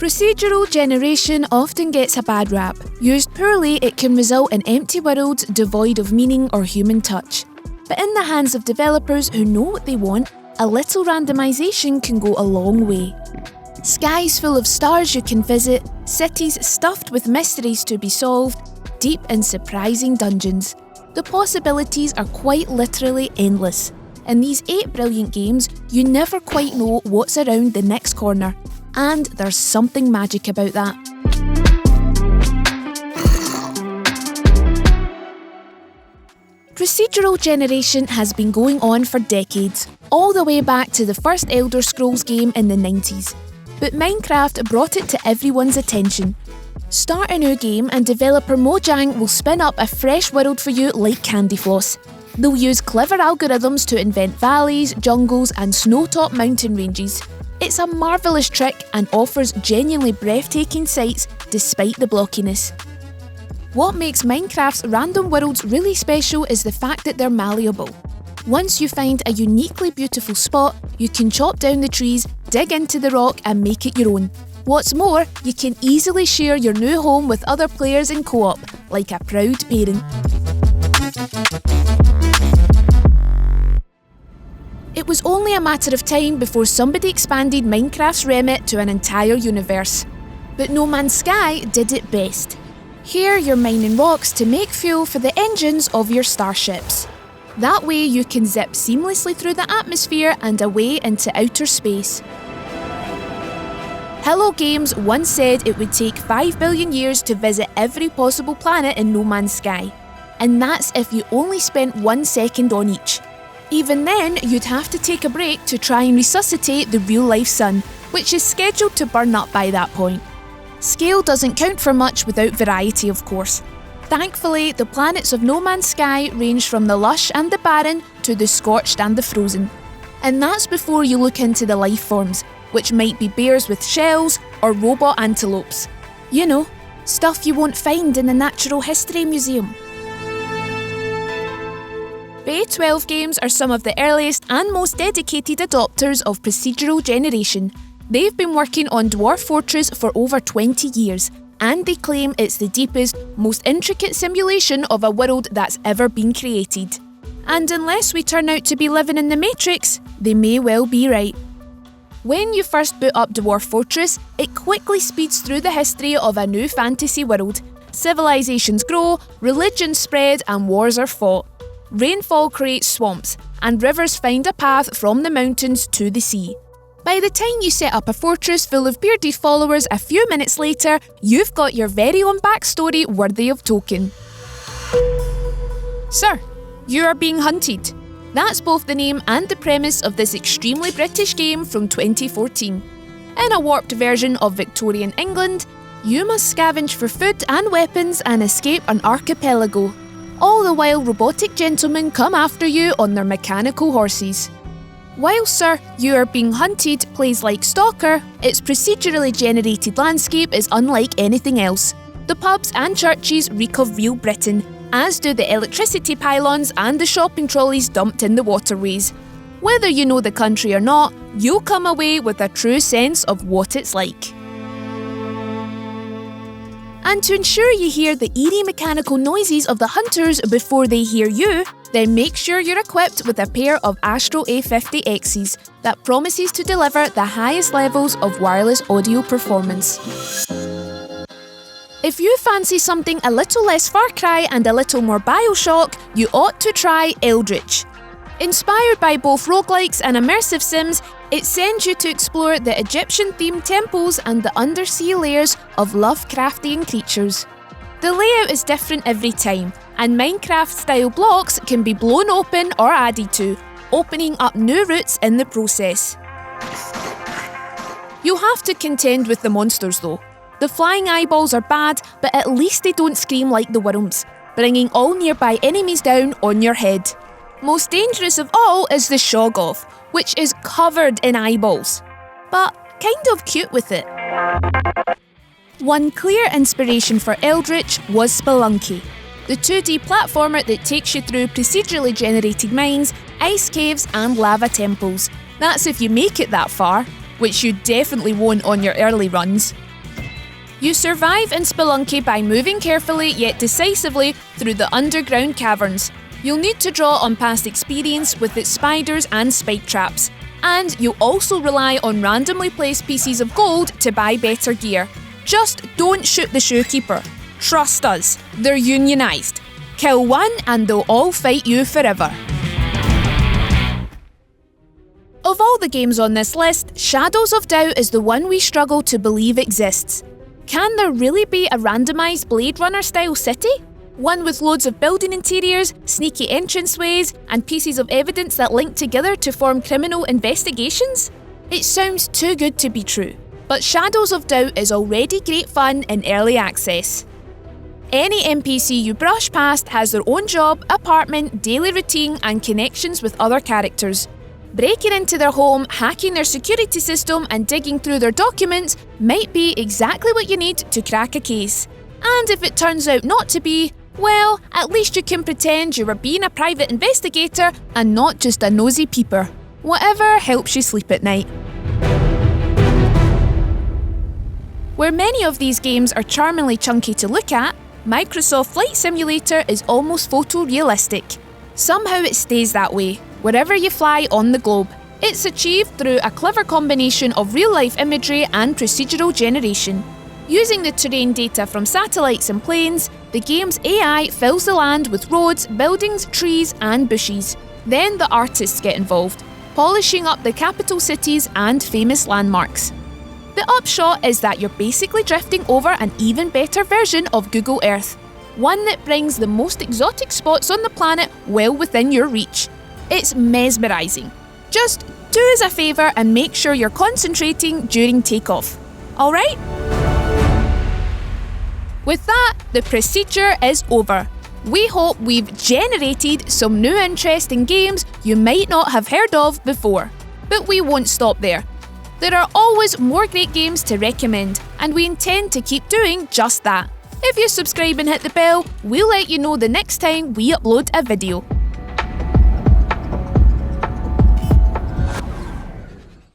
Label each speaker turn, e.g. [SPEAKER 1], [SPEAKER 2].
[SPEAKER 1] Procedural generation often gets a bad rap. Used poorly, it can result in empty worlds devoid of meaning or human touch. But in the hands of developers who know what they want, a little randomisation can go a long way. Skies full of stars you can visit, cities stuffed with mysteries to be solved, deep and surprising dungeons. The possibilities are quite literally endless. In these 8 brilliant games, you never quite know what's around the next corner. And there's something magic about that. Procedural generation has been going on for decades, all the way back to the first Elder Scrolls game in the 90s. But Minecraft brought it to everyone's attention. Start a new game and developer Mojang will spin up a fresh world for you like candy floss. They'll use clever algorithms to invent valleys, jungles and snow-topped mountain ranges. It's a marvellous trick and offers genuinely breathtaking sights despite the blockiness. What makes Minecraft's random worlds really special is the fact that they're malleable. Once you find a uniquely beautiful spot, you can chop down the trees, dig into the rock and make it your own. What's more, you can easily share your new home with other players in co-op, like a proud parent. It was only a matter of time before somebody expanded Minecraft's remit to an entire universe. But No Man's Sky did it best. Here you're mining rocks to make fuel for the engines of your starships. That way you can zip seamlessly through the atmosphere and away into outer space. Hello Games once said it would take 5 billion years to visit every possible planet in No Man's Sky. And that's if you only spent 1 second on each. Even then, you'd have to take a break to try and resuscitate the real-life sun, which is scheduled to burn up by that point. Scale doesn't count for much without variety, of course. Thankfully, the planets of No Man's Sky range from the lush and the barren to the scorched and the frozen. And that's before you look into the life forms, which might be bears with shells or robot antelopes. You know, stuff you won't find in the Natural History Museum. Bay 12 Games are some of the earliest and most dedicated adopters of procedural generation. They've been working on Dwarf Fortress for over 20 years, and they claim it's the deepest, most intricate simulation of a world that's ever been created. And unless we turn out to be living in the Matrix, they may well be right. When you first boot up Dwarf Fortress, it quickly speeds through the history of a new fantasy world. Civilizations grow, religions spread, and wars are fought. Rainfall creates swamps, and rivers find a path from the mountains to the sea. By the time you set up a fortress full of bearded followers a few minutes later, you've got your very own backstory worthy of Tolkien. Sir, you are being hunted. That's both the name and the premise of this extremely British game from 2014. In a warped version of Victorian England, you must scavenge for food and weapons and escape an archipelago. All the while robotic gentlemen come after you on their mechanical horses. While Sir, You Are Being Hunted plays like Stalker, its procedurally generated landscape is unlike anything else. The pubs and churches reek of real Britain, as do the electricity pylons and the shopping trolleys dumped in the waterways. Whether you know the country or not, you'll come away with a true sense of what it's like. And to ensure you hear the eerie mechanical noises of the hunters before they hear you, then make sure you're equipped with a pair of Astro A50Xs that promises to deliver the highest levels of wireless audio performance. If you fancy something a little less Far Cry and a little more Bioshock, you ought to try Eldritch. Inspired by both roguelikes and immersive sims, it sends you to explore the Egyptian-themed temples and the undersea layers of Lovecraftian creatures. The layout is different every time, and Minecraft-style blocks can be blown open or added to, opening up new routes in the process. You'll have to contend with the monsters though. The flying eyeballs are bad, but at least they don't scream like the worms, bringing all nearby enemies down on your head. Most dangerous of all is the Shoggoth, which is covered in eyeballs, but kind of cute with it. One clear inspiration for Eldritch was Spelunky, the 2D platformer that takes you through procedurally generated mines, ice caves and lava temples. That's if you make it that far, which you definitely won't on your early runs. You survive in Spelunky by moving carefully yet decisively through the underground caverns. You'll need to draw on past experience with its spiders and spike traps. And you'll also rely on randomly placed pieces of gold to buy better gear. Just don't shoot the shoekeeper. Trust us, they're unionised. Kill one and they'll all fight you forever. Of all the games on this list, Shadows of Doubt is the one we struggle to believe exists. Can there really be a randomised Blade Runner-style city? One with loads of building interiors, sneaky entranceways, and pieces of evidence that link together to form criminal investigations? It sounds too good to be true. But Shadows of Doubt is already great fun in early access. Any NPC you brush past has their own job, apartment, daily routine, and connections with other characters. Breaking into their home, hacking their security system, and digging through their documents might be exactly what you need to crack a case. And if it turns out not to be, well, at least you can pretend you were being a private investigator and not just a nosy peeper. Whatever helps you sleep at night. Where many of these games are charmingly chunky to look at, Microsoft Flight Simulator is almost photorealistic. Somehow it stays that way, wherever you fly on the globe. It's achieved through a clever combination of real-life imagery and procedural generation. Using the terrain data from satellites and planes, the game's AI fills the land with roads, buildings, trees, and bushes. Then the artists get involved, polishing up the capital cities and famous landmarks. The upshot is that you're basically drifting over an even better version of Google Earth, one that brings the most exotic spots on the planet well within your reach. It's mesmerising. Just do us a favour and make sure you're concentrating during takeoff. Alright? With that, the procedure is over. We hope we've generated some new interesting games you might not have heard of before. But we won't stop there. There are always more great games to recommend, and we intend to keep doing just that. If you subscribe and hit the bell, we'll let you know the next time we upload a video.